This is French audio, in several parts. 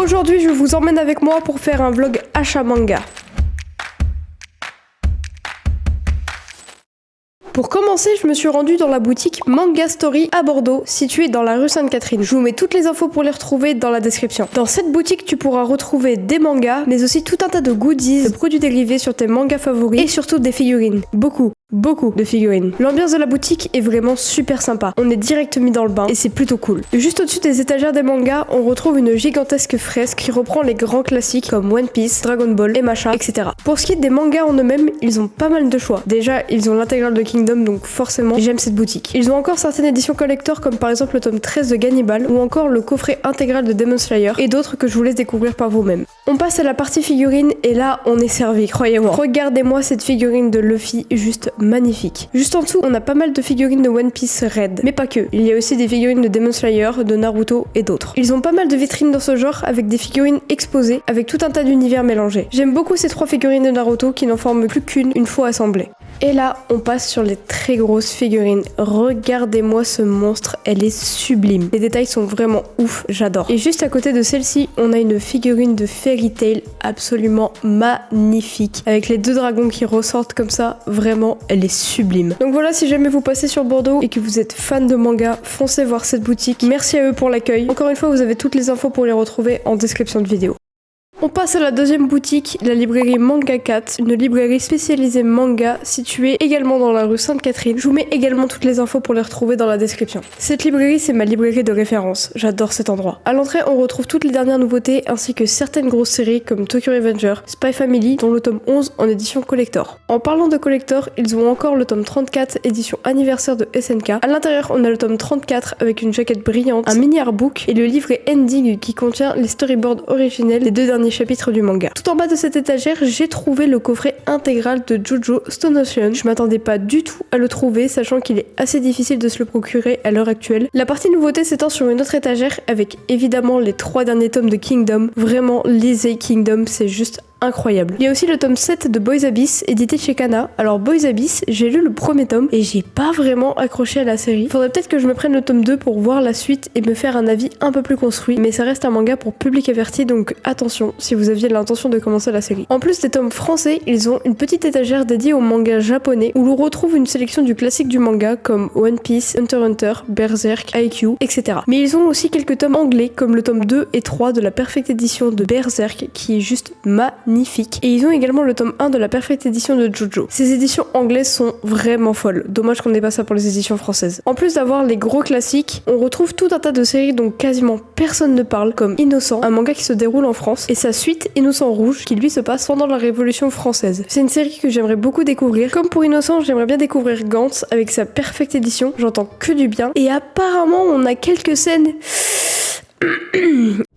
Aujourd'hui, je vous emmène avec moi pour faire un vlog achat manga. Pour commencer, je me suis rendue dans la boutique Manga Story à Bordeaux, située dans la rue Sainte-Catherine. Je vous mets toutes les infos pour les retrouver dans la description. Dans cette boutique, tu pourras retrouver des mangas, mais aussi tout un tas de goodies, de produits dérivés sur tes mangas favoris et surtout des figurines. Beaucoup de figurines. L'ambiance de la boutique est vraiment super sympa. On est direct mis dans le bain et c'est plutôt cool. Juste au-dessus des étagères des mangas, on retrouve une gigantesque fresque qui reprend les grands classiques comme One Piece, Dragon Ball et machin, etc. Pour ce qui est des mangas en eux-mêmes, ils ont pas mal de choix. Déjà, ils ont l'intégrale de Kingdom, donc forcément, j'aime cette boutique. Ils ont encore certaines éditions collector comme par exemple le tome 13 de Gannibal ou encore le coffret intégral de Demon Slayer et d'autres que je vous laisse découvrir par vous-même. On passe à la partie figurines et là, on est servi, croyez-moi. Regardez-moi cette figurine de Luffy, juste magnifique. Juste en dessous, on a pas mal de figurines de One Piece Red, mais pas que. Il y a aussi des figurines de Demon Slayer, de Naruto et d'autres. Ils ont pas mal de vitrines dans ce genre avec des figurines exposées, avec tout un tas d'univers mélangés. J'aime beaucoup ces 3 figurines de Naruto qui n'en forment plus qu'une une fois assemblées. Et là, on passe sur les très grosses figurines. Regardez-moi ce monstre, elle est sublime. Les détails sont vraiment ouf, j'adore. Et juste à côté de celle-ci, on a une figurine de Fairy Tail absolument magnifique. Avec les 2 dragons qui ressortent comme ça, vraiment, elle est sublime. Donc voilà, si jamais vous passez sur Bordeaux et que vous êtes fan de manga, foncez voir cette boutique. Merci à eux pour l'accueil. Encore une fois, vous avez toutes les infos pour les retrouver en description de vidéo. On passe à la deuxième boutique, la librairie Manga 4, une librairie spécialisée manga située également dans la rue Sainte-Catherine. Je vous mets également toutes les infos pour les retrouver dans la description. Cette librairie, c'est ma librairie de référence. J'adore cet endroit. À l'entrée, on retrouve toutes les dernières nouveautés ainsi que certaines grosses séries comme Tokyo Revenger, Spy Family, dont le tome 11 en édition collector. En parlant de collector, ils ont encore le tome 34 édition anniversaire de SNK. À l'intérieur, on a le tome 34 avec une jaquette brillante, un mini artbook et le livret ending qui contient les storyboards originels des 2 derniers chapitres du manga. Tout en bas de cette étagère, j'ai trouvé le coffret intégral de JoJo Stone Ocean. Je m'attendais pas du tout à le trouver, sachant qu'il est assez difficile de se le procurer à l'heure actuelle. La partie nouveauté s'étend sur une autre étagère avec évidemment les 3 derniers tomes de Kingdom. Vraiment, lisez Kingdom, c'est juste incroyable. Il y a aussi le tome 7 de Boys Abyss, édité chez Kana. Alors Boys Abyss, j'ai lu le premier tome et j'ai pas vraiment accroché à la série. Faudrait peut-être que je me prenne le tome 2 pour voir la suite et me faire un avis un peu plus construit, mais ça reste un manga pour public averti, donc attention si vous aviez l'intention de commencer la série. En plus des tomes français, ils ont une petite étagère dédiée au manga japonais où l'on retrouve une sélection du classique du manga comme One Piece, Hunter x Hunter, Berserk, Haikyuu, etc. Mais ils ont aussi quelques tomes anglais comme le tome 2 et 3 de la Perfect Edition de Berserk qui est juste magnifique. Et ils ont également le tome 1 de la Perfect Edition de JoJo. Ces éditions anglaises sont vraiment folles. Dommage qu'on n'ait pas ça pour les éditions françaises. En plus d'avoir les gros classiques, on retrouve tout un tas de séries dont quasiment personne ne parle, comme Innocent, un manga qui se déroule en France, et sa suite Innocent Rouge, qui lui se passe pendant la Révolution française. C'est une série que j'aimerais beaucoup découvrir. Comme pour Innocent, j'aimerais bien découvrir Gantz avec sa Perfect Edition. J'entends que du bien. Et apparemment, on a quelques scènes...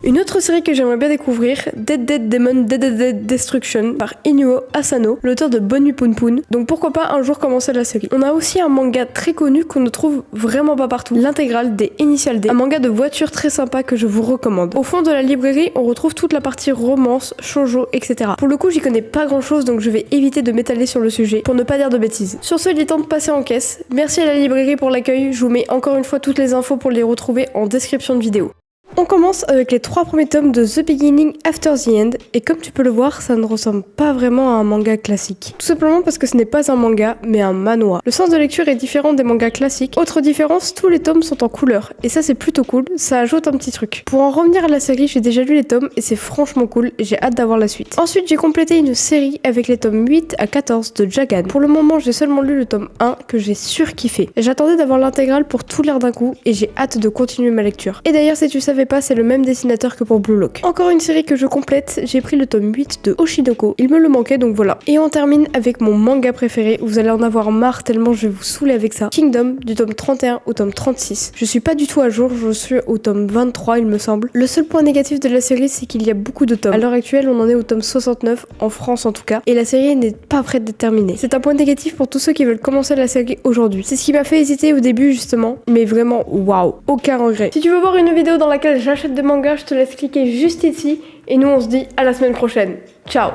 Une autre série que j'aimerais bien découvrir, Dead Dead Demon Dead Destruction par Inuo Asano, l'auteur de Bonne Nuit Poun Poun. Donc pourquoi pas un jour commencer la série. On a aussi un manga très connu qu'on ne trouve vraiment pas partout, l'intégrale des Initial D, un manga de voiture très sympa que je vous recommande. Au fond de la librairie, on retrouve toute la partie romance, shoujo, etc. Pour le coup, j'y connais pas grand chose, donc je vais éviter de m'étaler sur le sujet pour ne pas dire de bêtises. Sur ce, il est temps de passer en caisse. Merci à la librairie pour l'accueil. Je vous mets encore une fois toutes les infos pour les retrouver en description de vidéo. On commence avec les 3 premiers tomes de The Beginning After the End, et comme tu peux le voir, ça ne ressemble pas vraiment à un manga classique. Tout simplement parce que ce n'est pas un manga, mais un manhwa. Le sens de lecture est différent des mangas classiques. Autre différence, tous les tomes sont en couleur, et ça c'est plutôt cool, ça ajoute un petit truc. Pour en revenir à la série, j'ai déjà lu les tomes, et c'est franchement cool, j'ai hâte d'avoir la suite. Ensuite, j'ai complété une série avec les tomes 8 à 14 de Jagan. Pour le moment, j'ai seulement lu le tome 1, que j'ai surkiffé. J'attendais d'avoir l'intégrale pour tout lire d'un coup, et j'ai hâte de continuer ma lecture. Et d'ailleurs, si tu savais pas, c'est le même dessinateur que pour Blue Lock. Encore une série que je complète, j'ai pris le tome 8 de Oshinoko. Il me le manquait, donc voilà. Et on termine avec mon manga préféré. Vous allez en avoir marre tellement je vais vous saouler avec ça. Kingdom, du tome 31 au tome 36. Je suis pas du tout à jour, je suis au tome 23 il me semble. Le seul point négatif de la série, c'est qu'il y a beaucoup de tomes. À l'heure actuelle, on en est au tome 69, en France en tout cas, et la série n'est pas prête d'être terminée. C'est un point négatif pour tous ceux qui veulent commencer la série aujourd'hui. C'est ce qui m'a fait hésiter au début justement, mais vraiment waouh, aucun regret. Si tu veux voir une vidéo dans laquelle j'achète de manga, je te laisse cliquer juste ici et nous on se dit à la semaine prochaine. Ciao.